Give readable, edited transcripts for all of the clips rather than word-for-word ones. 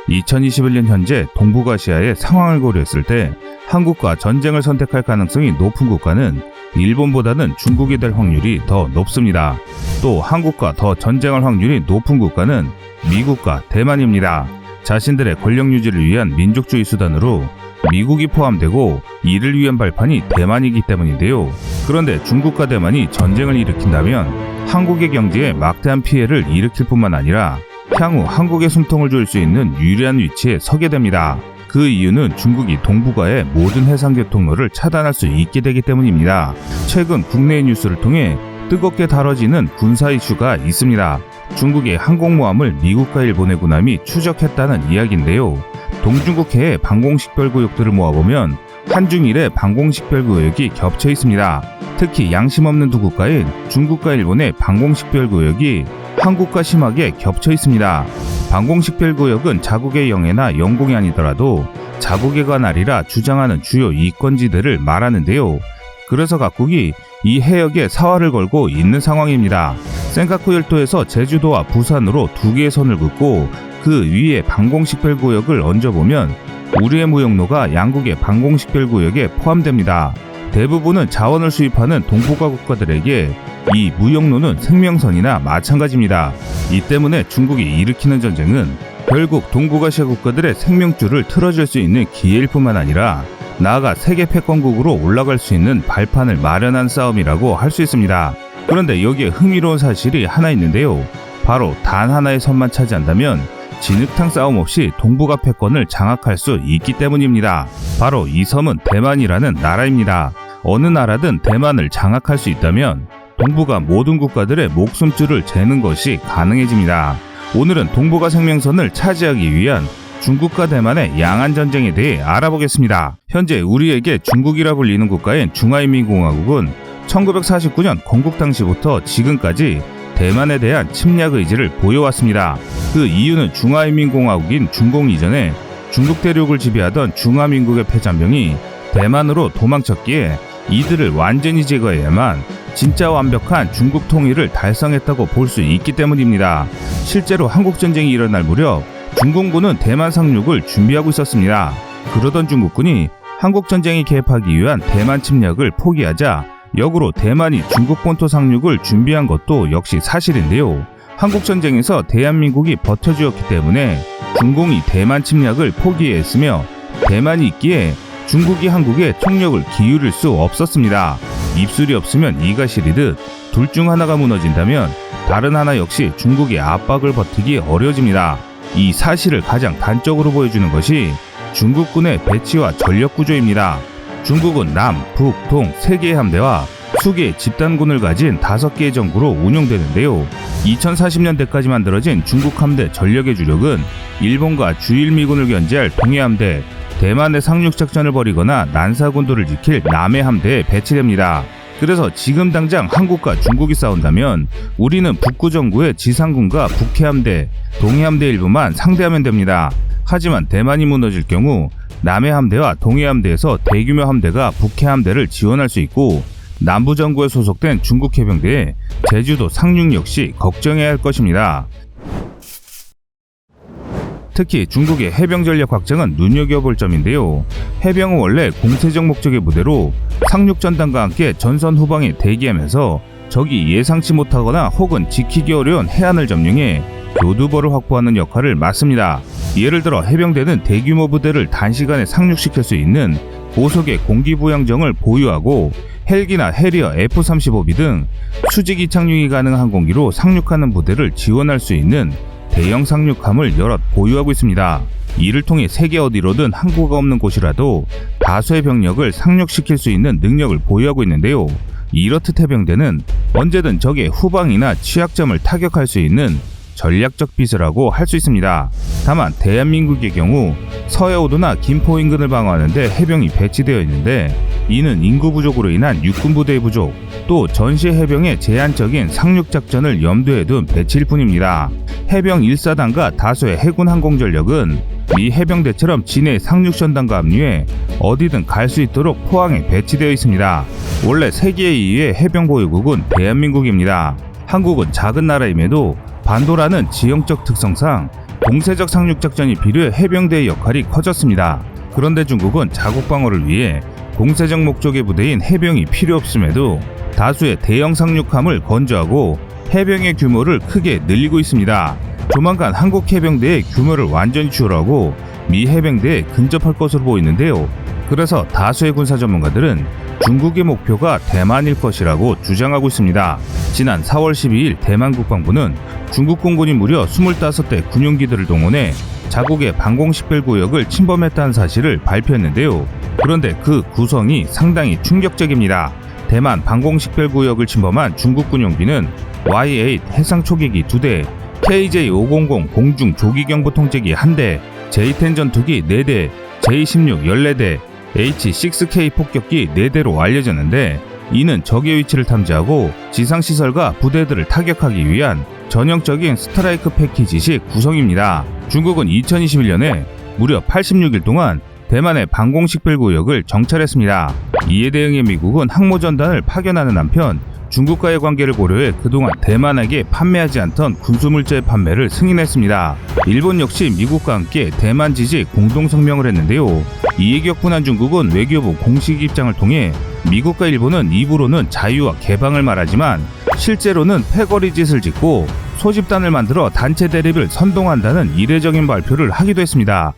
2021년 현재 동북아시아의 상황을 고려했을 때 한국과 전쟁을 선택할 가능성이 높은 국가는 일본보다는 중국이 될 확률이 더 높습니다. 또 한국과 더 전쟁할 확률이 높은 국가는 미국과 대만입니다. 자신들의 권력 유지를 위한 민족주의 수단으로 미국이 포함되고 이를 위한 발판이 대만이기 때문인데요. 그런데 중국과 대만이 전쟁을 일으킨다면 한국의 경제에 막대한 피해를 일으킬 뿐만 아니라 향후 한국에 숨통을 조일 수 있는 유리한 위치에 서게 됩니다. 그 이유는 중국이 동북아의 모든 해상교통로를 차단할 수 있게 되기 때문입니다. 최근 국내 뉴스를 통해 뜨겁게 다뤄지는 군사 이슈가 있습니다. 중국의 항공모함을 미국과 일본의 군함이 추적했다는 이야기인데요. 동중국해의 방공식별구역들을 모아보면 한중일의 방공식별구역이 겹쳐 있습니다. 특히 양심 없는 두 국가인 중국과 일본의 방공식별구역이 한국과 심하게 겹쳐 있습니다. 방공식별구역은 자국의 영해나 영공이 아니더라도 자국에 관할이라 주장하는 주요 이권지대를 말하는데요. 그래서 각국이 이 해역에 사활을 걸고 있는 상황입니다. 센카쿠 열도에서 제주도와 부산으로 두 개의 선을 긋고 그 위에 방공식별구역을 얹어보면 우리의 무역로가 양국의 방공식별구역에 포함됩니다. 대부분은 자원을 수입하는 동북아 국가들에게 이 무역로는 생명선이나 마찬가지입니다. 이 때문에 중국이 일으키는 전쟁은 결국 동북아시아 국가들의 생명줄을 틀어줄 수 있는 기회일 뿐만 아니라 나아가 세계 패권국으로 올라갈 수 있는 발판을 마련한 싸움이라고 할 수 있습니다. 그런데 여기에 흥미로운 사실이 하나 있는데요. 바로 단 하나의 선만 차지한다면 진흙탕 싸움 없이 동북아 패권을 장악할 수 있기 때문입니다. 바로 이 섬은 대만이라는 나라입니다. 어느 나라든 대만을 장악할 수 있다면 동북아 모든 국가들의 목숨줄을 재는 것이 가능해집니다. 오늘은 동북아 생명선을 차지하기 위한 중국과 대만의 양안전쟁에 대해 알아보겠습니다. 현재 우리에게 중국이라 불리는 국가인 중화인민공화국은 1949년 건국 당시부터 지금까지 대만에 대한 침략 의지를 보여왔습니다. 그 이유는 중화인민공화국인 중공 이전에 중국 대륙을 지배하던 중화민국의 패잔병이 대만으로 도망쳤기에 이들을 완전히 제거해야만 진짜 완벽한 중국 통일을 달성했다고 볼 수 있기 때문입니다. 실제로 한국전쟁이 일어날 무렵 중공군은 대만 상륙을 준비하고 있었습니다. 그러던 중국군이 한국전쟁에 개입하기 위한 대만 침략을 포기하자 역으로 대만이 중국 본토 상륙을 준비한 것도 역시 사실인데요. 한국전쟁에서 대한민국이 버텨주었기 때문에 중공이 대만 침략을 포기했으며 대만이 있기에 중국이 한국에 총력을 기울일 수 없었습니다. 입술이 없으면 이가 시리듯 둘 중 하나가 무너진다면 다른 하나 역시 중국의 압박을 버티기 어려워집니다. 이 사실을 가장 단적으로 보여주는 것이 중국군의 배치와 전력 구조입니다. 중국은 남, 북, 동 3개의 함대와 수개의 집단군을 가진 5개의 정부로 운영되는데요. 2040년대까지 만들어진 중국 함대 전력의 주력은 일본과 주일미군을 견제할 동해함대, 대만의 상륙작전을 벌이거나 난사군도를 지킬 남해 함대에 배치됩니다. 그래서 지금 당장 한국과 중국이 싸운다면 우리는 북구정구의 지상군과 북해함대, 동해함대 일부만 상대하면 됩니다. 하지만 대만이 무너질 경우 남해함대와 동해함대에서 대규모 함대가 북해함대를 지원할 수 있고 남부정구에 소속된 중국 해병대에 제주도 상륙 역시 걱정해야 할 것입니다. 특히 중국의 해병 전력 확장은 눈여겨볼 점인데요. 해병은 원래 공세적 목적의 부대로 상륙 전단과 함께 전선 후방에 대기하면서 적이 예상치 못하거나 혹은 지키기 어려운 해안을 점령해 교두보를 확보하는 역할을 맡습니다. 예를 들어 해병대는 대규모 부대를 단시간에 상륙시킬 수 있는 고속의 공기부양정을 보유하고 헬기나 해리어 F-35B 등 수직 이착륙이 가능한 항공기로 상륙하는 부대를 지원할 수 있는 대형 상륙함을 여럿 보유하고 있습니다. 이를 통해 세계 어디로든 항구가 없는 곳이라도 다수의 병력을 상륙시킬 수 있는 능력을 보유하고 있는데요. 이렇듯 해병대는 언제든 적의 후방이나 취약점을 타격할 수 있는 전략적 비서라고 할 수 있습니다. 다만 대한민국의 경우 서해오도나 김포 인근을 방어하는 데 해병이 배치되어 있는데 이는 인구 부족으로 인한 육군 부대의 부족, 또 전시 해병의 제한적인 상륙작전을 염두에 둔 배치일 뿐입니다. 해병 1사단과 다수의 해군 항공전력은 미 해병대처럼 진해 상륙전단과 합류해 어디든 갈 수 있도록 포항에 배치되어 있습니다. 원래 세계 2위의 해병 보유국은 대한민국입니다. 한국은 작은 나라임에도 반도라는 지형적 특성상 공세적 상륙작전이 필요해 해병대의 역할이 커졌습니다. 그런데 중국은 자국 방어를 위해 공세적 목적의 부대인 해병이 필요 없음에도 다수의 대형 상륙함을 건조하고 해병의 규모를 크게 늘리고 있습니다. 조만간 한국 해병대의 규모를 완전히 추월하고 미 해병대에 근접할 것으로 보이는데요. 그래서 다수의 군사 전문가들은 중국의 목표가 대만일 것이라고 주장하고 있습니다. 지난 4월 12일 대만 국방부는 중국 공군이 무려 25대 군용기들을 동원해 자국의 방공식별구역을 침범했다는 사실을 발표했는데요. 그런데 그 구성이 상당히 충격적입니다. 대만 방공식별구역을 침범한 중국 군용기는 Y-8 해상초계기 2대, KJ-500 공중조기경보 통제기 1대, J-10 전투기 4대, J-16 14대, H-6K 폭격기 4대로 알려졌는데 이는 적의 위치를 탐지하고 지상시설과 부대들을 타격하기 위한 전형적인 스트라이크 패키지식 구성입니다. 중국은 2021년에 무려 86일 동안 대만의 방공식별구역을 정찰했습니다. 이에 대응해 미국은 항모전단을 파견하는 한편 중국과의 관계를 고려해 그동안 대만에게 판매하지 않던 군수물자의 판매를 승인했습니다. 일본 역시 미국과 함께 대만 지지 공동성명을 했는데요. 이에 격분한 중국은 외교부 공식 입장을 통해 미국과 일본은 입으로는 자유와 개방을 말하지만 실제로는 패거리 짓을 짓고 소집단을 만들어 단체 대립을 선동한다는 이례적인 발표를 하기도 했습니다.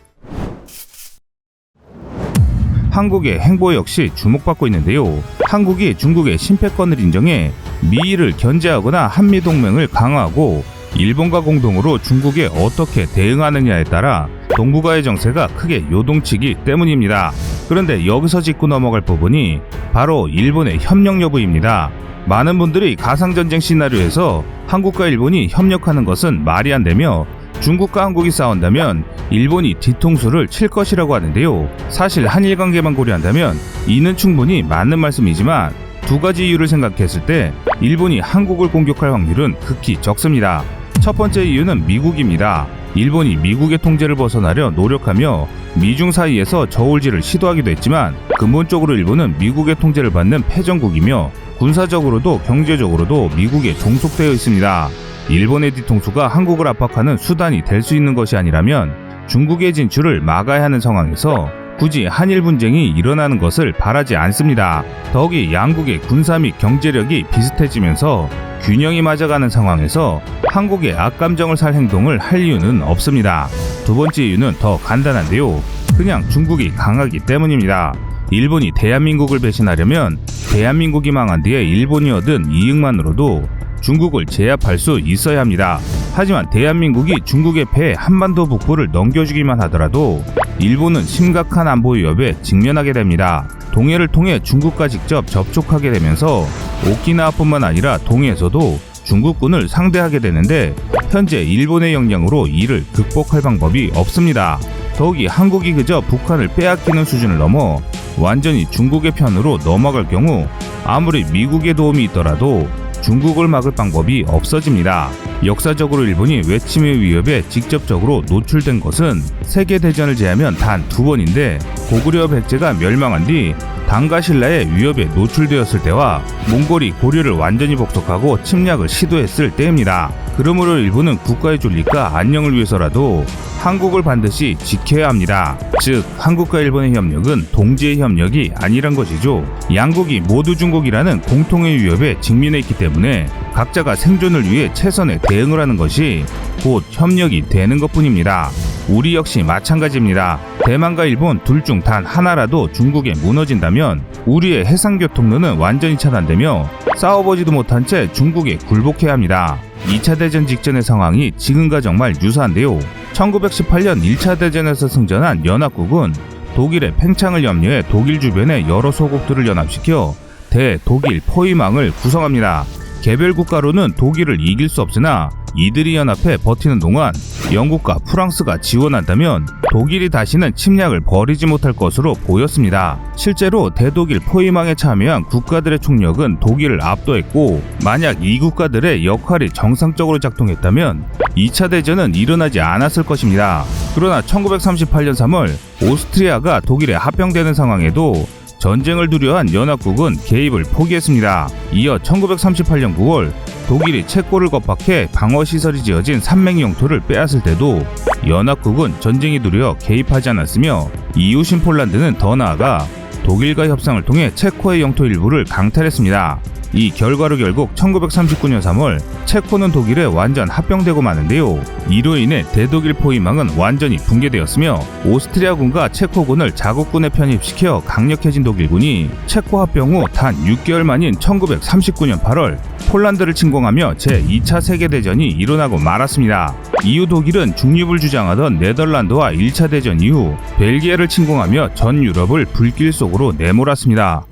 한국의 행보 역시 주목받고 있는데요. 한국이 중국의 심패권을 인정해 미일을 견제하거나 한미동맹을 강화하고 일본과 공동으로 중국에 어떻게 대응하느냐에 따라 동북아의 정세가 크게 요동치기 때문입니다. 그런데 여기서 짚고 넘어갈 부분이 바로 일본의 협력 여부입니다. 많은 분들이 가상전쟁 시나리오에서 한국과 일본이 협력하는 것은 말이 안 되며 중국과 한국이 싸운다면 일본이 뒤통수를 칠 것이라고 하는데요. 사실 한일 관계만 고려한다면 이는 충분히 맞는 말씀이지만 두 가지 이유를 생각했을 때 일본이 한국을 공격할 확률은 극히 적습니다. 첫 번째 이유는 미국입니다. 일본이 미국의 통제를 벗어나려 노력하며 미중 사이에서 저울질을 시도하기도 했지만 근본적으로 일본은 미국의 통제를 받는 패전국이며 군사적으로도 경제적으로도 미국에 종속되어 있습니다. 일본의 뒤통수가 한국을 압박하는 수단이 될 수 있는 것이 아니라면 중국의 진출을 막아야 하는 상황에서 굳이 한일 분쟁이 일어나는 것을 바라지 않습니다. 더욱이 양국의 군사 및 경제력이 비슷해지면서 균형이 맞아가는 상황에서 한국의 악감정을 살 행동을 할 이유는 없습니다. 두 번째 이유는 더 간단한데요. 그냥 중국이 강하기 때문입니다. 일본이 대한민국을 배신하려면 대한민국이 망한 뒤에 일본이 얻은 이익만으로도 중국을 제압할 수 있어야 합니다. 하지만 대한민국이 중국의 패에 한반도 북부를 넘겨주기만 하더라도 일본은 심각한 안보 위협에 직면하게 됩니다. 동해를 통해 중국과 직접 접촉하게 되면서 오키나와뿐만 아니라 동해에서도 중국군을 상대하게 되는데 현재 일본의 역량으로 이를 극복할 방법이 없습니다. 더욱이 한국이 그저 북한을 빼앗기는 수준을 넘어 완전히 중국의 편으로 넘어갈 경우 아무리 미국의 도움이 있더라도 중국을 막을 방법이 없어집니다. 역사적으로 일본이 외침의 위협에 직접적으로 노출된 것은 세계대전을 제하면 단 2번인데 고구려 백제가 멸망한 뒤 당과 신라의 위협에 노출되었을 때와 몽골이 고려를 완전히 복속하고 침략을 시도했을 때입니다. 그러므로 일본은 국가의 존립과 안녕을 위해서라도 한국을 반드시 지켜야 합니다. 즉 한국과 일본의 협력은 동지의 협력이 아니란 것이죠. 양국이 모두 중국이라는 공통의 위협에 직면해 있기 때문에 각자가 생존을 위해 최선의 대응을 하는 것이 곧 협력이 되는 것뿐입니다. 우리 역시 마찬가지입니다. 대만과 일본 둘 중 단 하나라도 중국에 무너진다면 우리의 해상교통로는 완전히 차단되며 싸워보지도 못한 채 중국에 굴복해야 합니다. 2차 대전 직전의 상황이 지금과 정말 유사한데요. 1918년 1차 대전에서 승전한 연합국은 독일의 팽창을 염려해 독일 주변의 여러 소국들을 연합시켜 대독일 포위망을 구성합니다. 개별 국가로는 독일을 이길 수 없으나 이들이 연합해 버티는 동안 영국과 프랑스가 지원한다면 독일이 다시는 침략을 벌이지 못할 것으로 보였습니다. 실제로 대독일 포위망에 참여한 국가들의 총력은 독일을 압도했고 만약 이 국가들의 역할이 정상적으로 작동했다면 2차 대전은 일어나지 않았을 것입니다. 그러나 1938년 3월 오스트리아가 독일에 합병되는 상황에도 전쟁을 두려워한 연합국은 개입을 포기했습니다. 이어 1938년 9월 독일이 체코를 겁박해 방어시설이 지어진 산맥 영토를 빼앗을 때도 연합국은 전쟁이 두려워 개입하지 않았으며 이웃인 폴란드는 더 나아가 독일과 협상을 통해 체코의 영토 일부를 강탈했습니다. 이 결과로 결국 1939년 3월 체코는 독일에 완전 합병되고 마는데요. 이로 인해 대독일 포위망은 완전히 붕괴되었으며 오스트리아군과 체코군을 자국군에 편입시켜 강력해진 독일군이 체코 합병 후 단 6개월 만인 1939년 8월 폴란드를 침공하며 제2차 세계대전이 일어나고 말았습니다. 이후 독일은 중립을 주장하던 네덜란드와 1차 대전 이후 벨기에를 침공하며 전 유럽을 불길 속으로 내몰았습니다.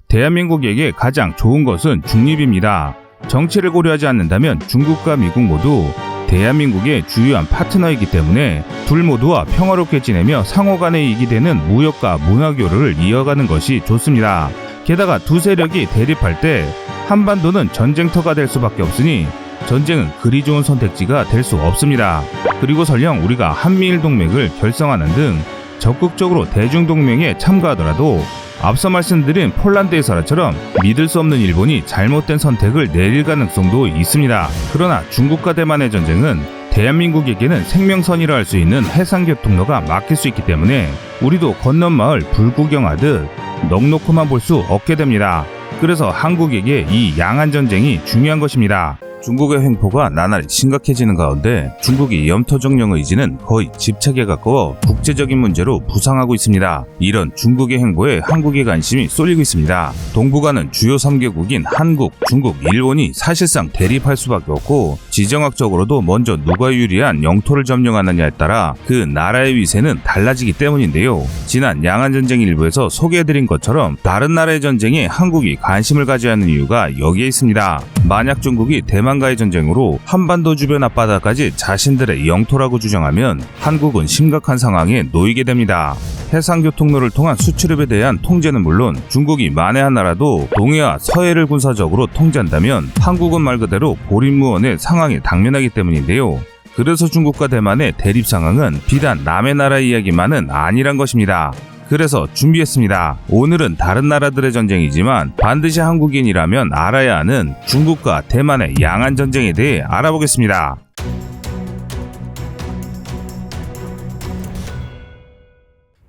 대한민국에게 가장 좋은 것은 중립입니다. 정치를 고려하지 않는다면 중국과 미국 모두 대한민국의 주요한 파트너이기 때문에 둘 모두와 평화롭게 지내며 상호 간의 이익이 되는 무역과 문화교류를 이어가는 것이 좋습니다. 게다가 두 세력이 대립할 때 한반도는 전쟁터가 될 수밖에 없으니 전쟁은 그리 좋은 선택지가 될 수 없습니다. 그리고 설령 우리가 한미일 동맹을 결성하는 등 적극적으로 대중동맹에 참가하더라도 앞서 말씀드린 폴란드의 설화처럼 믿을 수 없는 일본이 잘못된 선택을 내릴 가능성도 있습니다. 그러나 중국과 대만의 전쟁은 대한민국에게는 생명선이라 할 수 있는 해상교통로가 막힐 수 있기 때문에 우리도 건넌 마을 불구경하듯 넉놓고만 볼 수 없게 됩니다. 그래서 한국에게 이 양안전쟁이 중요한 것입니다. 중국의 횡포가 나날이 심각해지는 가운데 중국이 염토정령 의지는 거의 집착에 가까워 국제적인 문제로 부상하고 있습니다. 이런 중국의 행보에 한국의 관심이 쏠리고 있습니다. 동북아는 주요 3개국인 한국, 중국, 일본이 사실상 대립할 수밖에 없고 지정학적으로도 먼저 누가 유리한 영토를 점령하느냐에 따라 그 나라의 위세는 달라지기 때문인데요. 지난 양안전쟁 일부에서 소개해드린 것처럼 다른 나라의 전쟁에 한국이 관심을 가져야 하는 이유가 여기에 있습니다. 만약 중국이 대만과의 전쟁으로 한반도 주변 앞바다까지 자신들의 영토라고 주장하면 한국은 심각한 상황에 놓이게 됩니다. 해상교통로를 통한 수출입에 대한 통제는 물론 중국이 만에 하나라도 동해와 서해를 군사적으로 통제한다면 한국은 말 그대로 고립무원의 상황에 당면하기 때문인데요. 그래서 중국과 대만의 대립 상황은 비단 남의 나라 이야기만은 아니란 것입니다. 그래서 준비했습니다. 오늘은 다른 나라들의 전쟁이지만 반드시 한국인이라면 알아야 하는 중국과 대만의 양안전쟁에 대해 알아보겠습니다.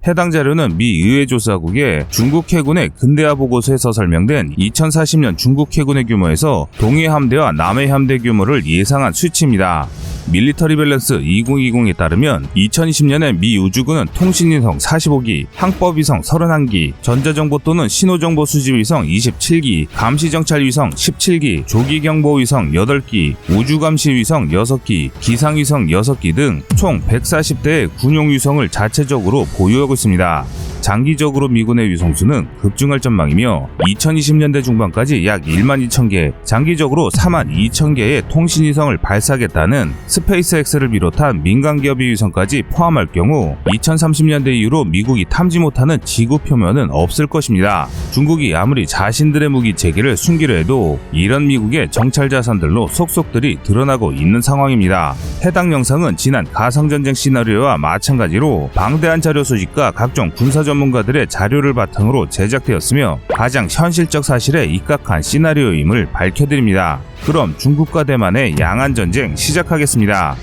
해당 자료는 미 의회조사국의 중국 해군의 근대화 보고서에서 설명된 2040년 중국 해군의 규모에서 동해 함대와 남해 함대 규모를 예상한 수치입니다. 밀리터리 밸런스 2020에 따르면 2020년에 미 우주군은 통신위성 45기, 항법위성 31기, 전자정보 또는 신호정보 수집위성 27기, 감시정찰위성 17기, 조기경보위성 8기, 우주감시위성 6기, 기상위성 6기 등 총 140대의 군용위성을 자체적으로 보유하고 있습니다. 장기적으로 미군의 위성수는 급증할 전망이며 2020년대 중반까지 약 1만 2천 개, 장기적으로 4만 2천 개의 통신위성을 발사하겠다는 스페이스X를 비롯한 민간기업의 위성까지 포함할 경우 2030년대 이후로 미국이 탐지 못하는 지구 표면은 없을 것입니다. 중국이 아무리 자신들의 무기 체계를 숨기려 해도 이런 미국의 정찰 자산들로 속속들이 드러나고 있는 상황입니다. 해당 영상은 지난 가상전쟁 시나리오와 마찬가지로 방대한 자료 소식과 각종 군사 전문가들의 자료를 바탕으로 제작되었으며 가장 현실적 사실에 입각한 시나리오임을 밝혀드립니다. 그럼 중국과 대만의 양안전쟁 시작하겠습니다.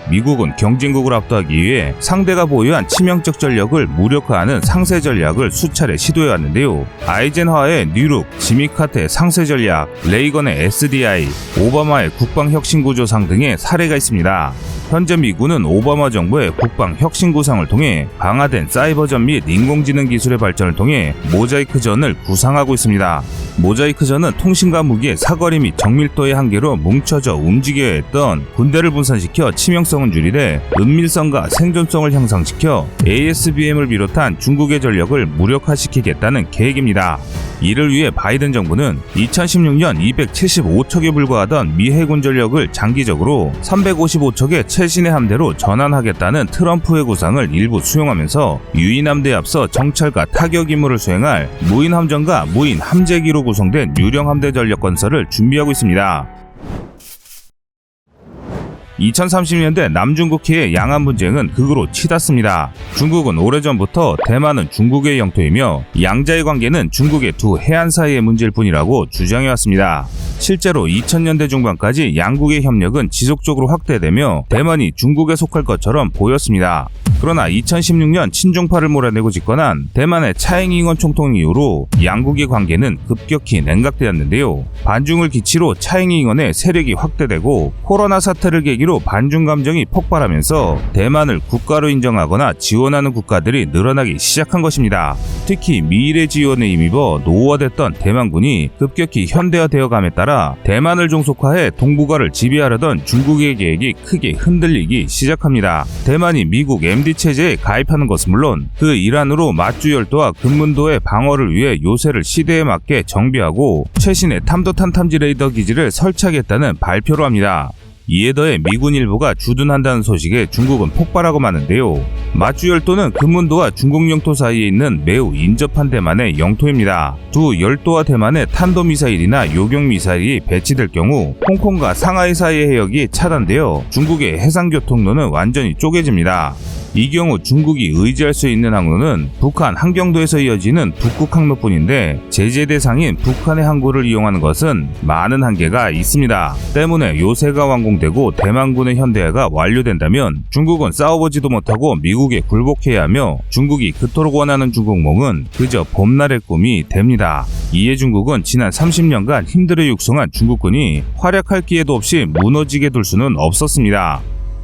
미국은 경쟁국을 압도하기 위해 상대가 보유한 치명적 전력을 무력화하는 상세 전략을 수차례 시도해왔는데요. 아이젠하워의 뉴룩, 지미 카터의 상세 전략, 레이건의 SDI, 오바마의 국방혁신구조상 등의 사례가 있습니다. 현재 미군은 오바마 정부의 국방혁신구상을 통해 강화된 사이버전 및 인공지능 기술의 발전을 통해 모자이크전을 구상하고 있습니다. 모자이크전은 통신과 무기의 사거리 및 정밀도의 한계로 뭉쳐져 움직여야 했던 군대를 분산시켜 치명성은 줄이되 은밀성과 생존성을 향상시켜 ASBM을 비롯한 중국의 전력을 무력화시키겠다는 계획입니다. 이를 위해 바이든 정부는 2016년 275척에 불과하던 미 해군 전력을 장기적으로 355척의 최신의 함대로 전환하겠다는 트럼프의 구상을 일부 수용하면서 유인 함대에 앞서 정찰과 타격 임무를 수행할 무인 함정과 무인 함재기로 구성된 유령 함대 전력 건설을 준비하고 있습니다. 2030년대 남중국해의 양안 분쟁은 극으로 치닫습니다. 중국은 오래전부터 대만은 중국의 영토이며 양자의 관계는 중국의 두 해안 사이의 문제일 뿐이라고 주장해왔습니다. 실제로 2000년대 중반까지 양국의 협력은 지속적으로 확대되며 대만이 중국에 속할 것처럼 보였습니다. 그러나 2016년 친중파를 몰아내고 집권한 대만의 차잉잉원 총통 이후로 양국의 관계는 급격히 냉각되었는데요. 반중을 기치로 차잉잉원의 세력이 확대되고 코로나 사태를 계기로 반중 감정이 폭발하면서 대만을 국가로 인정하거나 지원하는 국가들이 늘어나기 시작한 것입니다. 특히 미일의 지원에 힘입어 노후화됐던 대만군이 급격히 현대화되어감에 따라 대만을 종속화해 동북아를 지배하려던 중국의 계획이 크게 흔들리기 시작합니다. 대만이 미국 MD 체제에 가입하는 것은 물론 그 일환으로 마주열도와 금문도의 방어를 위해 요새를 시대에 맞게 정비하고 최신의 탐도탄 탐지 레이더 기지를 설치하겠다는 발표를 합니다. 이에 더해 미군 일부가 주둔한다는 소식에 중국은 폭발하고 마는데요. 마주열도는 금문도와 중국 영토 사이에 있는 매우 인접한 대만의 영토입니다. 두 열도와 대만의 탄도미사일이나 요격미사일이 배치될 경우 홍콩과 상하이 사이의 해역이 차단되어 중국의 해상교통로는 완전히 쪼개집니다. 이 경우 중국이 의지할 수 있는 항로는 북한 한경도에서 이어지는 북극 항로뿐인데 제재 대상인 북한의 항구를 이용하는 것은 많은 한계가 있습니다. 때문에 요새가 완공되고 대만군의 현대화가 완료된다면 중국은 싸워보지도 못하고 미국에 굴복해야 하며 중국이 그토록 원하는 중국몽은 그저 봄날의 꿈이 됩니다. 이에 중국은 지난 30년간 힘들어 육성한 중국군이 활약할 기회도 없이 무너지게 둘 수는 없었습니다.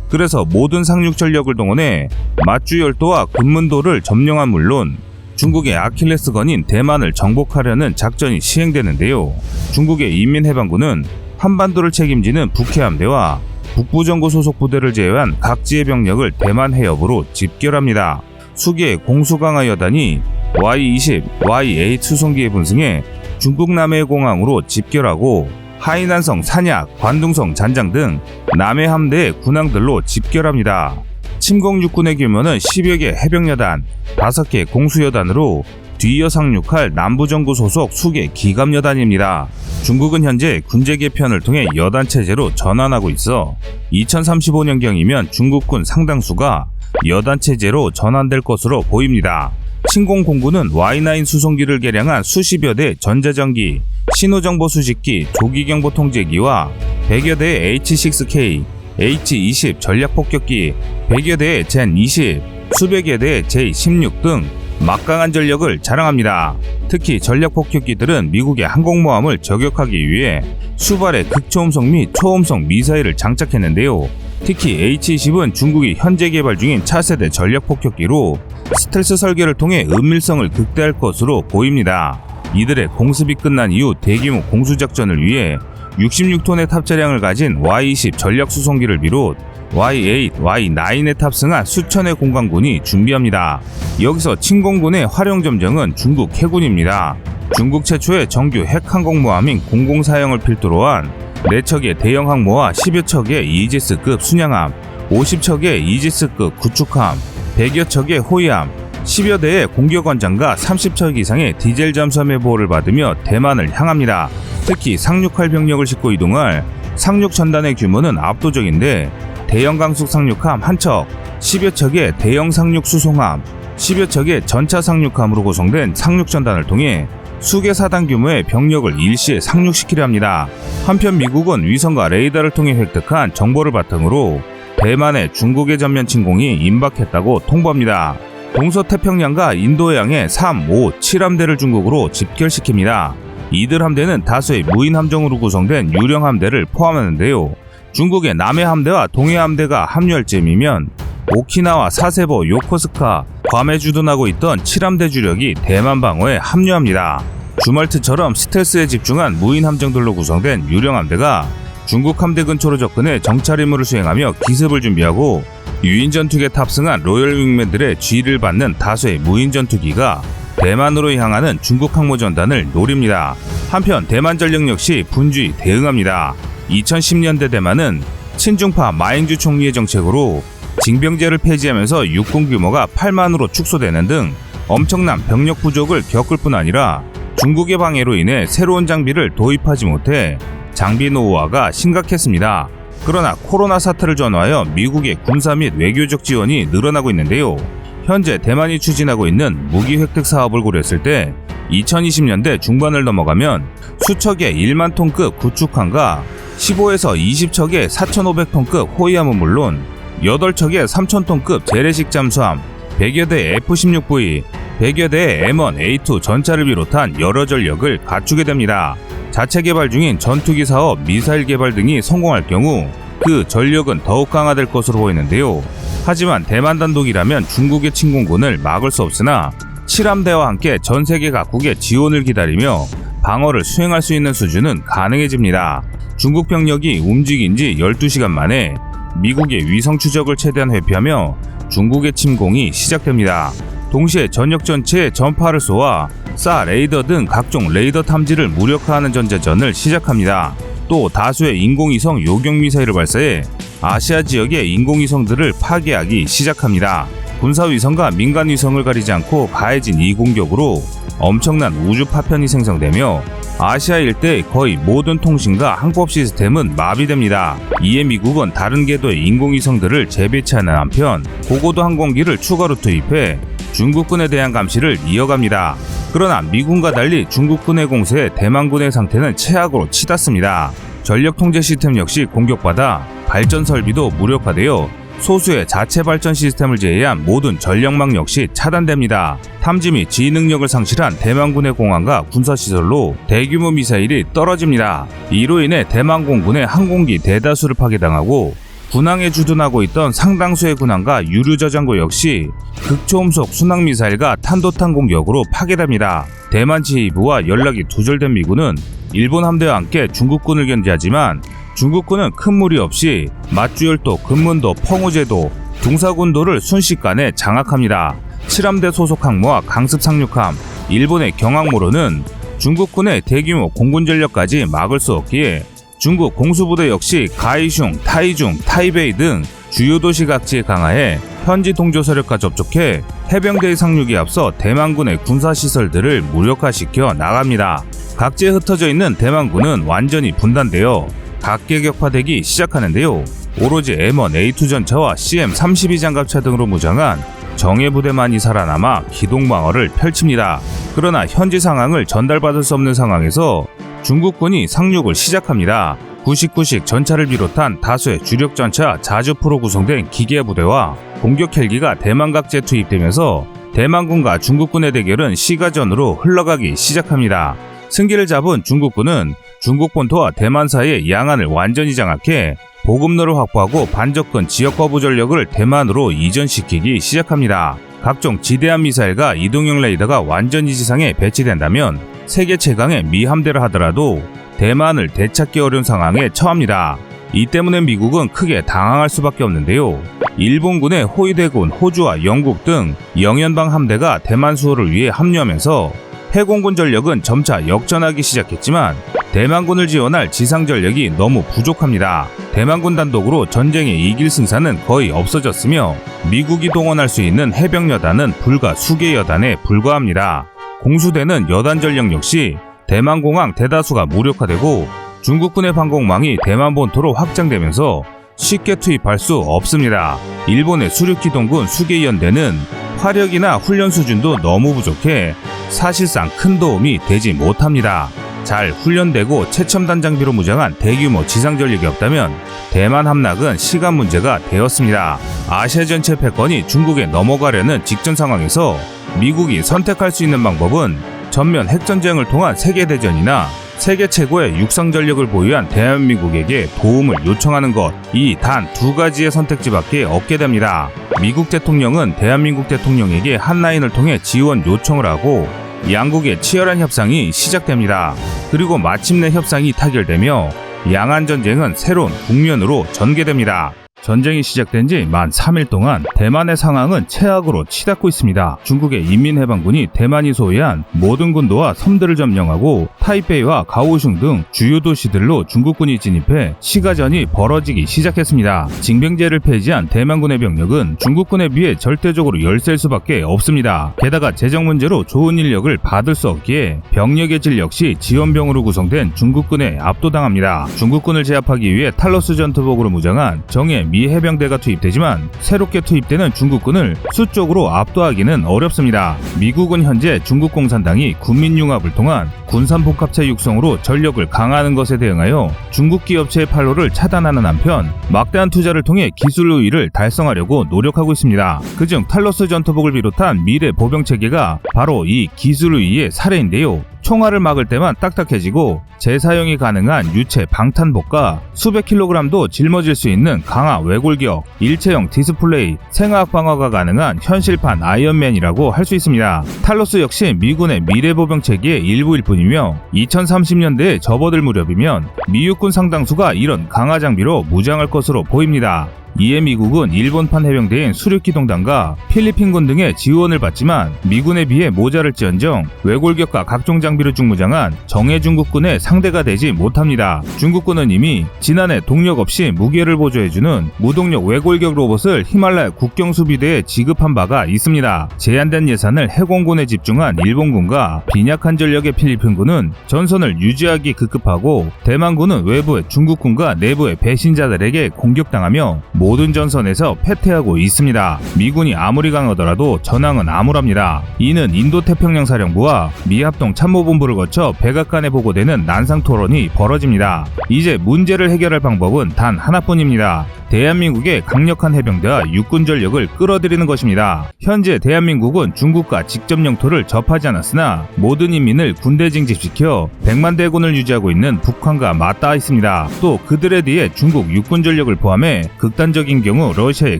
그래서 모든 상륙 전력을 동원해 마주열도와 금문도를 점령한 물론 중국의 아킬레스건인 대만을 정복하려는 작전이 시행되는데요. 중국의 인민해방군은 한반도를 책임지는 북해함대와 북부정구 소속 부대를 제외한 각지의 병력을 대만 해협으로 집결합니다. 수개의 공수강화여단이 Y-20, Y-8 수송기에 분승해 중국 남해의 공항으로 집결하고 하이난성 산약, 관둥성 잔장 등 남해 함대의 군항들로 집결합니다. 침공 육군의 규모는 10여 개 해병여단, 5개 공수여단으로 뒤이어 상륙할 남부정구 소속 수개 기갑여단입니다. 중국은 현재 군제 개편을 통해 여단 체제로 전환하고 있어 2035년경이면 중국군 상당수가 여단 체제로 전환될 것으로 보입니다. 침공 공군은 Y9 수송기를 개량한 수십여 대 전자전기, 신호정보 수집기, 조기경보 통제기와 100여 대의 H6K, H20 전략폭격기, 100여 대의 젠20, 수백여 대의 J16 등 막강한 전력을 자랑합니다. 특히 전략폭격기들은 미국의 항공모함을 저격하기 위해 수발의 극초음속 및 초음속 미사일을 장착했는데요. 특히 H20은 중국이 현재 개발 중인 차세대 전략폭격기로 스텔스 설계를 통해 은밀성을 극대화할 것으로 보입니다. 이들의 공습이 끝난 이후 대규모 공수작전을 위해 66톤의 탑재량을 가진 Y-20 전략수송기를 비롯 Y-8, Y-9에 탑승한 수천의 공강군이 준비합니다. 여기서 침공군의 활용점정은 중국 해군입니다. 중국 최초의 정규 핵항공모함인 004형을 필두로 한 4척의 대형 항모와 10여 척의 이지스급 순양함, 50척의 이지스급 구축함, 100여 척의 호위함, 10여 대의 공격원장과 30척 이상의 디젤 잠수함의 보호를 받으며 대만을 향합니다. 특히 상륙할 병력을 싣고 이동할 상륙 전단의 규모는 압도적인데 대형 강속 상륙함 1척, 10여 척의 대형 상륙 수송함, 10여 척의 전차 상륙함으로 구성된 상륙 전단을 통해 수개 사단 규모의 병력을 일시에 상륙시키려 합니다. 한편 미국은 위성과 레이더를 통해 획득한 정보를 바탕으로 대만의 중국의 전면 침공이 임박했다고 통보합니다. 동서태평양과 인도해양의 3, 5, 7함대를 중국으로 집결시킵니다. 이들 함대는 다수의 무인 함정으로 구성된 유령 함대를 포함하는데요. 중국의 남해 함대와 동해 함대가 합류할 즈음이면 오키나와 사세보, 요코스카, 괌에 주둔하고 있던 7함대 주력이 대만 방어에 합류합니다. 주말트처럼 스텔스에 집중한 무인 함정들로 구성된 유령 함대가 중국 함대 근처로 접근해 정찰 임무를 수행하며 기습을 준비하고 유인 전투기에 탑승한 로열 윙맨들의 지휘를 받는 다수의 무인 전투기가 대만으로 향하는 중국 항모전단을 노립니다. 한편 대만 전력 역시 분주히 대응합니다. 2010년대 대만은 친중파 마잉주 총리의 정책으로 징병제를 폐지하면서 육군 규모가 8만으로 축소되는 등 엄청난 병력 부족을 겪을 뿐 아니라 중국의 방해로 인해 새로운 장비를 도입하지 못해 장비 노후화가 심각했습니다. 그러나 코로나 사태를 전후하여 미국의 군사 및 외교적 지원이 늘어나고 있는데요. 현재 대만이 추진하고 있는 무기 획득 사업을 고려했을 때 2020년대 중반을 넘어가면 수척의 1만 톤급 구축함과 15에서 20척의 4,500톤급 호위함은 물론 8척의 3,000톤급 재래식 잠수함, 100여 대의 F-16V, 100여 대의 M1, A2 전차를 비롯한 여러 전력을 갖추게 됩니다. 자체 개발 중인 전투기 사업, 미사일 개발 등이 성공할 경우 그 전력은 더욱 강화될 것으로 보이는데요. 하지만 대만 단독이라면 중국의 침공군을 막을 수 없으나 7함대와 함께 전 세계 각국의 지원을 기다리며 방어를 수행할 수 있는 수준은 가능해집니다. 중국 병력이 움직인 지 12시간 만에 미국의 위성 추적을 최대한 회피하며 중국의 침공이 시작됩니다. 동시에 전역 전체에 전파를 쏘아 사 레이더 등 각종 레이더 탐지를 무력화하는 전제전을 시작합니다. 또 다수의 인공위성 요격 미사일을 발사해 아시아 지역의 인공위성들을 파괴하기 시작합니다. 군사위성과 민간위성을 가리지 않고 가해진 이 공격으로 엄청난 우주 파편이 생성되며 아시아 일대의 거의 모든 통신과 항법 시스템은 마비됩니다. 이에 미국은 다른 궤도의 인공위성들을 재배치하는 한편 고고도 항공기를 추가로 투입해 중국군에 대한 감시를 이어갑니다. 그러나 미군과 달리 중국군의 공세에 대만군의 상태는 최악으로 치닫습니다. 전력 통제 시스템 역시 공격받아 발전 설비도 무력화되어 소수의 자체 발전 시스템을 제외한 모든 전력망 역시 차단됩니다. 탐지 및 지휘 능력을 상실한 대만군의 공항과 군사시설로 대규모 미사일이 떨어집니다. 이로 인해 대만 공군의 항공기 대다수를 파괴당하고 군항에 주둔하고 있던 상당수의 군함과 유류 저장고 역시 극초음속 순항미사일과 탄도탄 공격으로 파괴됩니다. 대만 지휘부와 연락이 두절된 미군은 일본 함대와 함께 중국군을 견제하지만 중국군은 큰 무리 없이 맞주열도, 금문도, 펑우제도, 둥사군도를 순식간에 장악합니다. 7함대 소속 항모와 강습 상륙함, 일본의 경항모로는 중국군의 대규모 공군 전력까지 막을 수 없기에 중국 공수부대 역시 가이슝, 타이중, 타이베이 등 주요 도시 각지에 강화해 현지 동조 세력과 접촉해 해병대의 상륙에 앞서 대만군의 군사시설들을 무력화시켜 나갑니다. 각지에 흩어져 있는 대만군은 완전히 분단되어 각계격파되기 시작하는데요. 오로지 M1, A2 전차와 CM-32 장갑차 등으로 무장한 정예부대만이 살아남아 기동방어를 펼칩니다. 그러나 현지 상황을 전달받을 수 없는 상황에서 중국군이 상륙을 시작합니다. 99식 전차를 비롯한 다수의 주력 전차, 자주포로 구성된 기계부대와 공격 헬기가 대만 각지에 투입되면서 대만군과 중국군의 대결은 시가전으로 흘러가기 시작합니다. 승기를 잡은 중국군은 중국 본토와 대만 사이의 양안을 완전히 장악해 보급로를 확보하고 반접근 지역 거부 전력을 대만으로 이전시키기 시작합니다. 각종 지대함 미사일과 이동형 레이더가 완전히 지상에 배치된다면 세계 최강의 미 함대를 하더라도 대만을 되찾기 어려운 상황에 처합니다. 이 때문에 미국은 크게 당황할 수밖에 없는데요. 일본군의 호위대군 호주와 영국 등 영연방 함대가 대만 수호를 위해 합류하면서 해공군 전력은 점차 역전하기 시작했지만 대만군을 지원할 지상 전력이 너무 부족합니다. 대만군 단독으로 전쟁에 이길 승산은 거의 없어졌으며 미국이 동원할 수 있는 해병 여단은 불과 수개 여단에 불과합니다. 공수되는 여단 전력 역시 대만 공항 대다수가 무력화되고 중국군의 방공망이 대만 본토로 확장되면서 쉽게 투입할 수 없습니다. 일본의 수륙기동군 수개연대는 화력이나 훈련 수준도 너무 부족해 사실상 큰 도움이 되지 못합니다. 잘 훈련되고 최첨단 장비로 무장한 대규모 지상 전력이 없다면 대만 함락은 시간 문제가 되었습니다. 아시아 전체 패권이 중국에 넘어가려는 직전 상황에서 미국이 선택할 수 있는 방법은 전면 핵전쟁을 통한 세계대전이나 세계 최고의 육상 전력을 보유한 대한민국에게 도움을 요청하는 것, 이 단 두 가지의 선택지밖에 없게 됩니다. 미국 대통령은 대한민국 대통령에게 한라인을 통해 지원 요청을 하고 양국의 치열한 협상이 시작됩니다. 그리고 마침내 협상이 타결되며 양안 전쟁은 새로운 국면으로 전개됩니다. 전쟁이 시작된 지 만 3일 동안 대만의 상황은 최악으로 치닫고 있습니다. 중국의 인민해방군이 대만이 소유한 모든 군도와 섬들을 점령하고 타이베이와 가오슝 등 주요 도시들로 중국군이 진입해 시가전이 벌어지기 시작했습니다. 징병제를 폐지한 대만군의 병력은 중국군에 비해 절대적으로 열세일 수밖에 없습니다. 게다가 재정 문제로 좋은 인력을 받을 수 없기에 병력의 질 역시 지원병으로 구성된 중국군에 압도당합니다. 중국군을 제압하기 위해 탈러스 전투복으로 무장한 정예 미 해병대가 투입되지만 새롭게 투입되는 중국군을 수적으로 압도하기는 어렵습니다. 미국은 현재 중국 공산당이 군민융합을 통한 군산복합체 육성으로 전력을 강화하는 것에 대응하여 중국 기업체의 판로를 차단하는 한편 막대한 투자를 통해 기술 우위를 달성하려고 노력하고 있습니다. 그중 탈러스 전투복을 비롯한 미래 보병 체계가 바로 이 기술 우위의 사례인데요. 총알을 막을 때만 딱딱해지고 재사용이 가능한 유체 방탄복과 수백 킬로그램도 짊어질 수 있는 강화 외골격, 일체형 디스플레이, 생화학 방어가 가능한 현실판 아이언맨이라고 할 수 있습니다. 탈러스 역시 미군의 미래보병 체계의 일부일 뿐이며 2030년대에 접어들 무렵이면 미 육군 상당수가 이런 강화 장비로 무장할 것으로 보입니다. 이에 미국은 일본판 해병대인 수륙기동단과 필리핀군 등의 지원을 받지만 미군에 비해 모자랄지언정 외골격과 각종 장비를 중무장한 정예 중국군의 상대가 되지 못합니다. 중국군은 이미 지난해 동력 없이 무게를 보조해주는 무동력 외골격 로봇을 히말라야 국경수비대에 지급한 바가 있습니다. 제한된 예산을 해공군에 집중한 일본군과 빈약한 전력의 필리핀군은 전선을 유지하기 급급하고 대만군은 외부의 중국군과 내부의 배신자들에게 공격당하며 모든 전선에서 패퇴하고 있습니다. 미군이 아무리 강하더라도 전황은 암울합니다. 이는 인도태평양 사령부와 미합동 참모본부를 거쳐 백악관에 보고되는 난상 토론이 벌어집니다. 이제 문제를 해결할 방법은 단 하나뿐입니다. 대한민국의 강력한 해병대와 육군 전력을 끌어들이는 것입니다. 현재 대한민국은 중국과 직접 영토를 접하지 않았으나 모든 인민을 군대 징집시켜 100만 대군을 유지하고 있는 북한과 맞닿아 있습니다. 또 그들에 대해 중국 육군 전력을 포함해 극단적인 경우 러시아의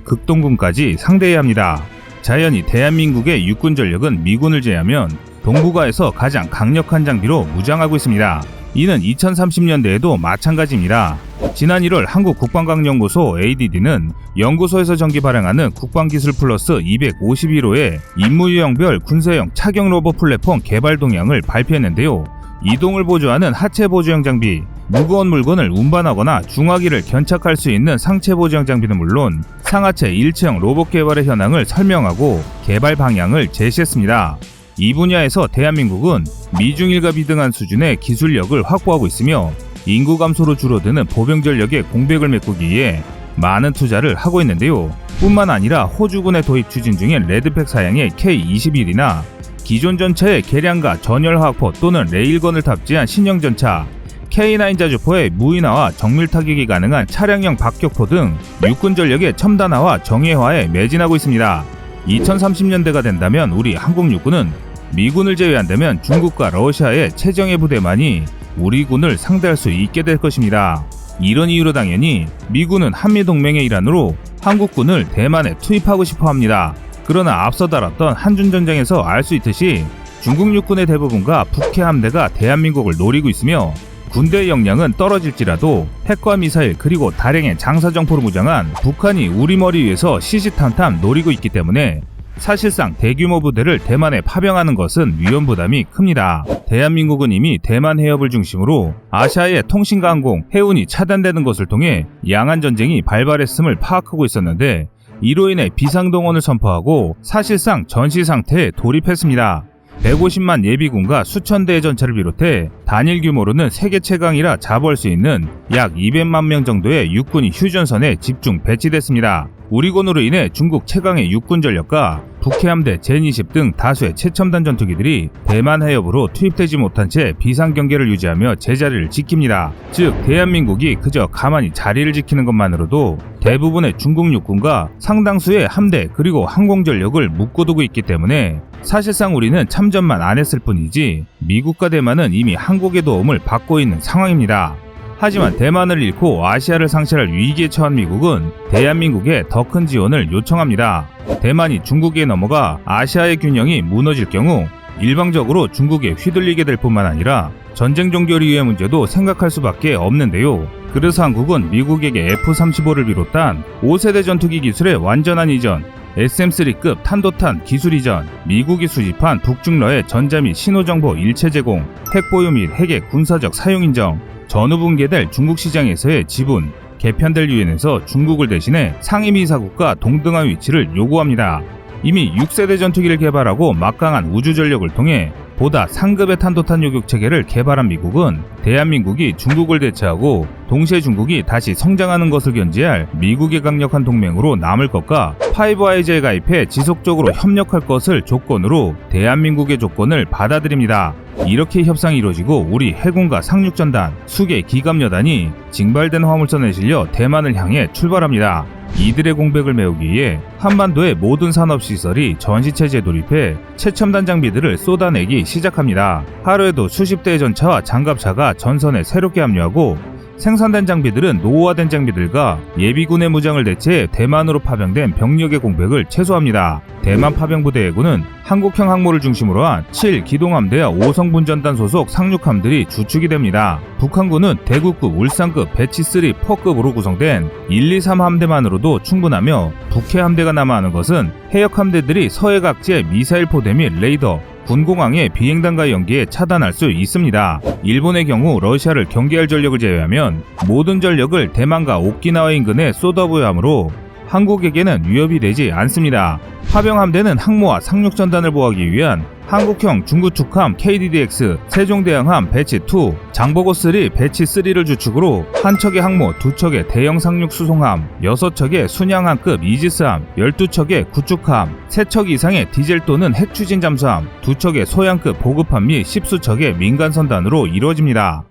극동군까지 상대해야 합니다. 자연히 대한민국의 육군 전력은 미군을 제외하면 동북아에서 가장 강력한 장비로 무장하고 있습니다. 이는 2030년대에도 마찬가지입니다. 지난 1월 한국국방과학연구소 ADD는 연구소에서 정기 발행하는 국방기술 플러스 251호의 임무유형별 군사용 착용 로봇 플랫폼 개발 동향을 발표했는데요. 이동을 보조하는 하체 보조형 장비, 무거운 물건을 운반하거나 중화기를 견착할 수 있는 상체 보조형 장비는 물론 상하체 일체형 로봇 개발의 현황을 설명하고 개발 방향을 제시했습니다. 이 분야에서 대한민국은 미중일과 비등한 수준의 기술력을 확보하고 있으며 인구 감소로 줄어드는 보병 전력의 공백을 메꾸기에 많은 투자를 하고 있는데요. 뿐만 아니라 호주군에 도입 추진 중인 레드팩 사양의 K-21이나 기존 전차의 개량과 전열화학포 또는 레일건을 탑재한 신형 전차 K9 자주포의 무인화와 정밀 타격이 가능한 차량형 박격포 등 육군 전력의 첨단화와 정예화에 매진하고 있습니다. 2030년대가 된다면 우리 한국 육군은 미군을 제외한다면 중국과 러시아의 최정예 부대만이 우리 군을 상대할 수 있게 될 것입니다. 이런 이유로 당연히 미군은 한미동맹의 일환으로 한국군을 대만에 투입하고 싶어 합니다. 그러나 앞서 다뤘던 한중전쟁에서 알 수 있듯이 중국 육군의 대부분과 북해 함대가 대한민국을 노리고 있으며 군대 역량은 떨어질지라도 핵과 미사일 그리고 다량의 장사정포로 무장한 북한이 우리 머리 위에서 시시탄탄 노리고 있기 때문에 사실상 대규모 부대를 대만에 파병하는 것은 위험 부담이 큽니다. 대한민국은 이미 대만 해협을 중심으로 아시아의 통신과 항공, 해운이 차단되는 것을 통해 양안 전쟁이 발발했음을 파악하고 있었는데 이로 인해 비상동원을 선포하고 사실상 전시 상태에 돌입했습니다. 150만 예비군과 수천 대의 전차를 비롯해 단일 규모로는 세계 최강이라 자부할 수 있는 약 200만 명 정도의 육군이 휴전선에 집중 배치됐습니다. 우리 군으로 인해 중국 최강의 육군 전력과 북해함대 제20 등 다수의 최첨단 전투기들이 대만 해협으로 투입되지 못한 채 비상경계를 유지하며 제자리를 지킵니다. 즉 대한민국이 그저 가만히 자리를 지키는 것만으로도 대부분의 중국 육군과 상당수의 함대 그리고 항공전력을 묶어두고 있기 때문에 사실상 우리는 참전만 안 했을 뿐이지 미국과 대만은 이미 한국의 도움을 받고 있는 상황입니다. 하지만 대만을 잃고 아시아를 상실할 위기에 처한 미국은 대한민국에 더 큰 지원을 요청합니다. 대만이 중국에 넘어가 아시아의 균형이 무너질 경우 일방적으로 중국에 휘둘리게 될 뿐만 아니라 전쟁 종결 이후의 문제도 생각할 수밖에 없는데요. 그래서 한국은 미국에게 F-35를 비롯한 5세대 전투기 기술의 완전한 이전, SM-3급 탄도탄 기술 이전, 미국이 수집한 북중러의 전자 및 신호정보 일체 제공, 핵 보유 및 핵의 군사적 사용 인정, 전후 붕괴될 중국 시장에서의 지분, 개편될 유엔에서 중국을 대신해 상임이사국가 동등한 위치를 요구합니다. 이미 6세대 전투기를 개발하고 막강한 우주 전력을 통해 보다 상급의 탄도탄 요격 체계를 개발한 미국은 대한민국이 중국을 대체하고 동시에 중국이 다시 성장하는 것을 견제할 미국의 강력한 동맹으로 남을 것과 파이브 아이즈에 가입해 지속적으로 협력할 것을 조건으로 대한민국의 조건을 받아들입니다. 이렇게 협상이 이루어지고 우리 해군과 상륙전단, 수계 기갑여단이 징발된 화물선에 실려 대만을 향해 출발합니다. 이들의 공백을 메우기 위해 한반도의 모든 산업시설이 전시체제에 돌입해 최첨단 장비들을 쏟아내기 시작합니다. 하루에도 수십 대의 전차와 장갑차가 전선에 새롭게 합류하고 생산된 장비들은 노후화된 장비들과 예비군의 무장을 대체해 대만으로 파병된 병력의 공백을 최소화합니다. 대만 파병부대 해군은 한국형 항모를 중심으로 한 7기동함대와 5성분전단 소속 상륙함들이 주축이 됩니다. 북한군은 대구급, 울산급, 배치3, 퍼급으로 구성된 1, 2, 3함대만으로도 충분하며 북해 함대가 남아하는 것은 해역 함대들이 서해 각지의 미사일 포대 및 레이더, 군공항의 비행단과 연계에 차단할 수 있습니다. 일본의 경우 러시아를 경계할 전력을 제외하면 모든 전력을 대만과 오키나와 인근에 쏟아부어야 하므로 한국에게는 위협이 되지 않습니다. 파병함대는 항모와 상륙전단을 보호하기 위한 한국형 중구축함 KDDX, 세종대왕함 배치2, 장보고3 배치3를 주축으로 한 척의 항모, 두 척의 대형 상륙 수송함, 6척의 순양함급 이지스함, 12척의 구축함, 3척 이상의 디젤 또는 핵 추진 잠수함, 2척의 소양급 보급함 및 10수척의 민간선단으로 이루어집니다.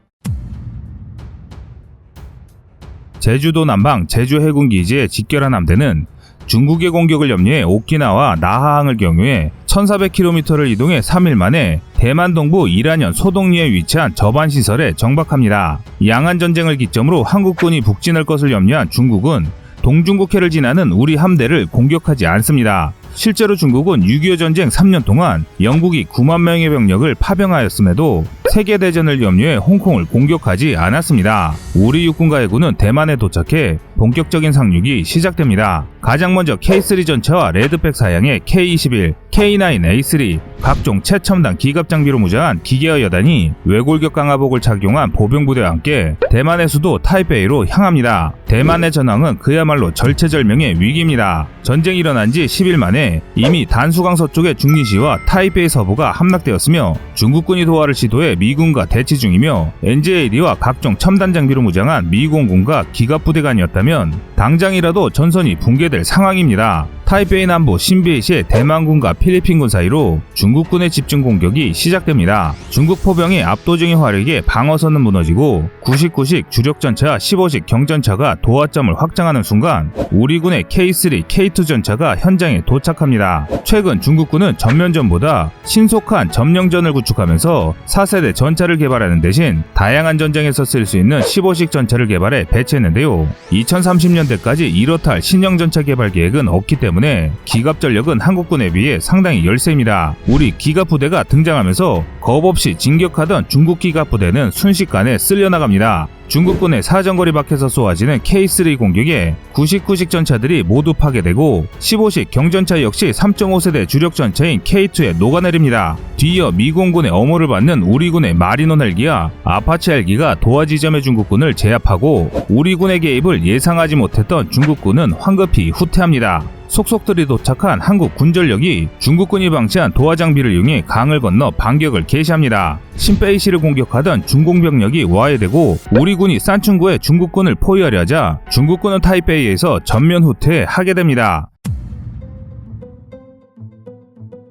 제주도 남방 제주 해군기지에 직결한 함대는 중국의 공격을 염려해 오키나와 나하항을 경유해 1400km를 이동해 3일 만에 대만 동부 이란현 소동리에 위치한 저반시설에 정박합니다. 양안 전쟁을 기점으로 한국군이 북진할 것을 염려한 중국은 동중국해를 지나는 우리 함대를 공격하지 않습니다. 실제로 중국은 6.25 전쟁 3년 동안 영국이 9만 명의 병력을 파병하였음에도 세계대전을 염려해 홍콩을 공격하지 않았습니다. 우리 육군과 해군은 대만에 도착해 본격적인 상륙이 시작됩니다. 가장 먼저 K3 전차와 레드백 사양의 K21, K9A3, 각종 최첨단 기갑 장비로 무장한 기계화 여단이 외골격 강화복을 착용한 보병부대와 함께 대만의 수도 타이베이로 향합니다. 대만의 전황은 그야말로 절체절명의 위기입니다. 전쟁이 일어난 지 10일 만에 이미 단수강 서쪽의 중리시와 타이베이 서부가 함락되었으며 중국군이 도하를 시도해 미군과 대치 중이며 NGAD와 각종 첨단 장비로 무장한 미공군과 기갑부대가 아니었다면 당장이라도 전선이 붕괴될 상황입니다. 타이베이 남부 신비에시의 대만군과 필리핀군 사이로 중국군의 집중 공격이 시작됩니다. 중국 포병의 압도적인 화력에 방어선은 무너지고 99식 주력전차 15식 경전차가 도하점을 확장하는 순간 우리군의 K3, K2 전차가 현장에 도착합니다. 최근 중국군은 전면전보다 신속한 점령전을 구축하면서 4세대 전차를 개발하는 대신 다양한 전쟁에서 쓸 수 있는 15식 전차를 개발해 배치했는데요. 2030년대까지 이렇다 할 신형 전차 개발 계획은 없기 때문에 기갑 전력은 한국군에 비해 상당히 열세입니다. 우리 기갑 부대가 등장하면서 겁없이 진격하던 중국 기갑 부대는 순식간에 쓸려나갑니다. 중국군의 사정거리 밖에서 쏘아지는 K3 공격에 99식 전차들이 모두 파괴되고 15식 경전차 역시 3.5세대 주력 전차인 K2에 녹아내립니다. 뒤이어 미공군의 엄호를 받는 우리군의 마리논 헬기와 아파치 헬기가 도하 지점의 중국군을 제압하고 우리군의 개입을 예상하지 못했던 중국군은 황급히 후퇴합니다. 속속들이 도착한 한국 군전력이 중국군이 방치한 도하 장비를 이용해 강을 건너 반격을 개시합니다. 신베이시를 공격하던 중공병력이 와해되고 우리군이 산춘구에 중국군을 포위하려 하자 중국군은 타이베이에서 전면 후퇴하게 됩니다.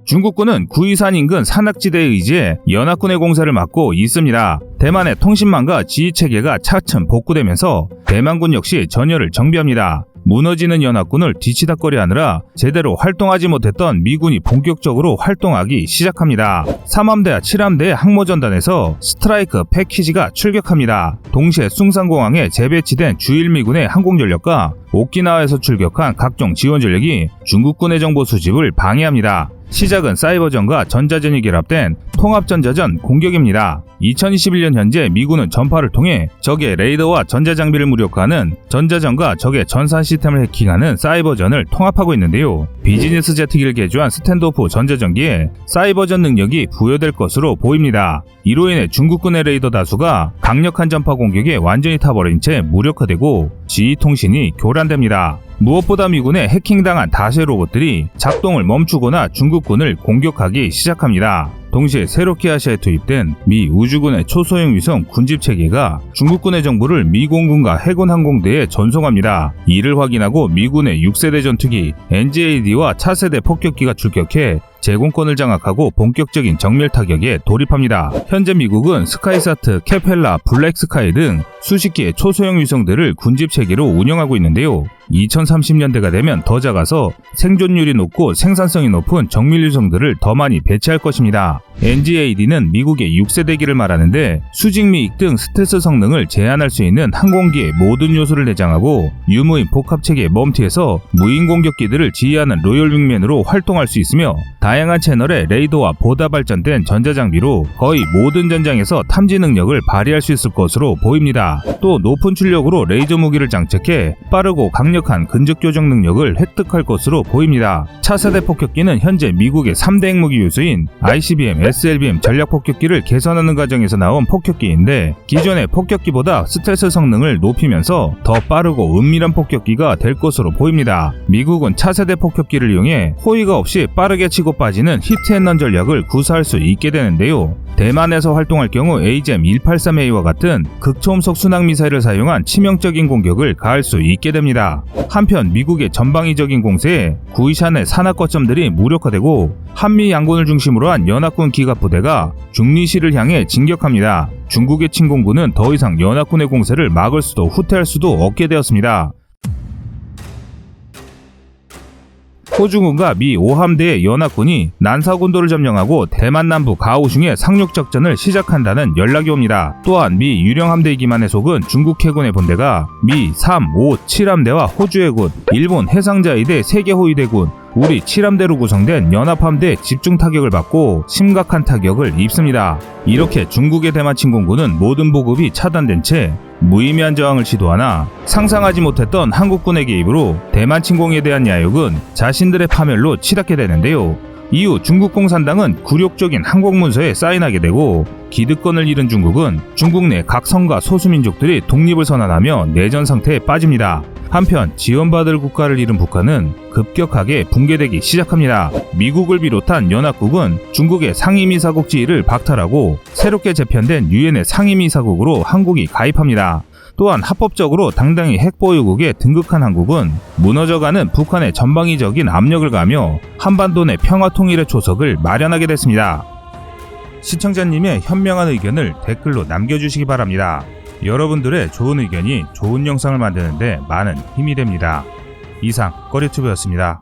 중국군은 구이산 인근 산악지대에 의지해 연합군의 공세를 막고 있습니다. 대만의 통신망과 지휘체계가 차츰 복구되면서 대만군 역시 전열을 정비합니다. 무너지는 연합군을 뒤치다꺼리 하느라 제대로 활동하지 못했던 미군이 본격적으로 활동하기 시작합니다. 3함대와 7함대의 항모전단에서 스트라이크 패키지가 출격합니다. 동시에 숭산공항에 재배치된 주일미군의 항공전력과 오키나와에서 출격한 각종 지원전력이 중국군의 정보 수집을 방해합니다. 시작은 사이버전과 전자전이 결합된 통합전자전 공격입니다. 2021년 현재 미군은 전파를 통해 적의 레이더와 전자장비를 무력화하는 전자전과 적의 전산 시스템을 해킹하는 사이버전을 통합하고 있는데요. 비즈니스 제트기를 개조한 스탠드오프 전자전기에 사이버전 능력이 부여될 것으로 보입니다. 이로 인해 중국군의 레이더 다수가 강력한 전파 공격에 완전히 타버린 채 무력화되고 지휘통신이 교란됩니다. 무엇보다 미군의 해킹당한 다수의 로봇들이 작동을 멈추거나 중국군을 공격하기 시작합니다. 동시에 새롭게 아시아에 투입된 미 우주군의 초소형 위성 군집체계가 중국군의 정보를 미 공군과 해군 항공대에 전송합니다. 이를 확인하고 미군의 6세대 전투기 NGAD와 차세대 폭격기가 출격해 제공권을 장악하고 본격적인 정밀 타격에 돌입합니다. 현재 미국은 스카이사트, 케펠라, 블랙스카이 등 수십 개의 초소형 위성들을 군집 체계로 운영하고 있는데요. 2030년대가 되면 더 작아서 생존율이 높고 생산성이 높은 정밀 위성들을 더 많이 배치할 것입니다. NGAD는 미국의 6세대기를 말하는데 수직미익 등 스텔스 성능을 제한할 수 있는 항공기의 모든 요소를 내장하고 유무인 복합체계 멈티에서 무인 공격기들을 지휘하는 로열 윙맨으로 활동할 수 있으며 다양한 채널의 레이더와 보다 발전된 전자장비로 거의 모든 전장에서 탐지 능력을 발휘할 수 있을 것으로 보입니다. 또 높은 출력으로 레이저 무기를 장착해 빠르고 강력한 근접 교정 능력을 획득할 것으로 보입니다. 차세대 폭격기는 현재 미국의 3대 핵무기 요소인 ICBM, SLBM 전략 폭격기를 개선하는 과정에서 나온 폭격기인데 기존의 폭격기보다 스텔스 성능을 높이면서 더 빠르고 은밀한 폭격기가 될 것으로 보입니다. 미국은 차세대 폭격기를 이용해 호위가 없이 빠르게 치고 빠지는 히트앤런 전략을 구사할 수 있게 되는데요. 대만에서 활동할 경우 AGM-183A와 같은 극초음속 순항미사일을 사용한 치명적인 공격을 가할 수 있게 됩니다. 한편 미국의 전방위적인 공세에 구이샨의 산악 거점들이 무력화되고 한미 양군을 중심으로 한 연합군 기갑부대가 중리시를 향해 진격합니다. 중국의 침공군은 더 이상 연합군의 공세를 막을 수도 후퇴할 수도 없게 되었습니다. 호주군과 미 5함대의 연합군이 난사군도를 점령하고 대만 남부 가오슝의 상륙작전을 시작한다는 연락이 옵니다. 또한 미 유령함대이기만 해속은 중국 해군의 본대가 미 3, 5, 7함대와 호주 해군, 일본 해상자위대 세계 호위대군, 우리 7함대로 구성된 연합함대 집중 타격을 받고 심각한 타격을 입습니다. 이렇게 중국의 대만 침공군은 모든 보급이 차단된 채 무의미한 저항을 시도하나 상상하지 못했던 한국군의 개입으로 대만 침공에 대한 야욕은 자신들의 파멸로 치닫게 되는데요. 이후 중국 공산당은 굴욕적인 항공문서에 사인하게 되고 기득권을 잃은 중국은 중국 내 각 성과 소수민족들이 독립을 선언하며 내전 상태에 빠집니다. 한편 지원받을 국가를 잃은 북한은 급격하게 붕괴되기 시작합니다. 미국을 비롯한 연합국은 중국의 상임이사국 지위를 박탈하고 새롭게 재편된 유엔의 상임이사국으로 한국이 가입합니다. 또한 합법적으로 당당히 핵보유국에 등극한 한국은 무너져가는 북한의 전방위적인 압력을 가하며 한반도 내 평화통일의 초석을 마련하게 됐습니다. 시청자님의 현명한 의견을 댓글로 남겨주시기 바랍니다. 여러분들의 좋은 의견이 좋은 영상을 만드는데 많은 힘이 됩니다. 이상 꺼리튜브였습니다.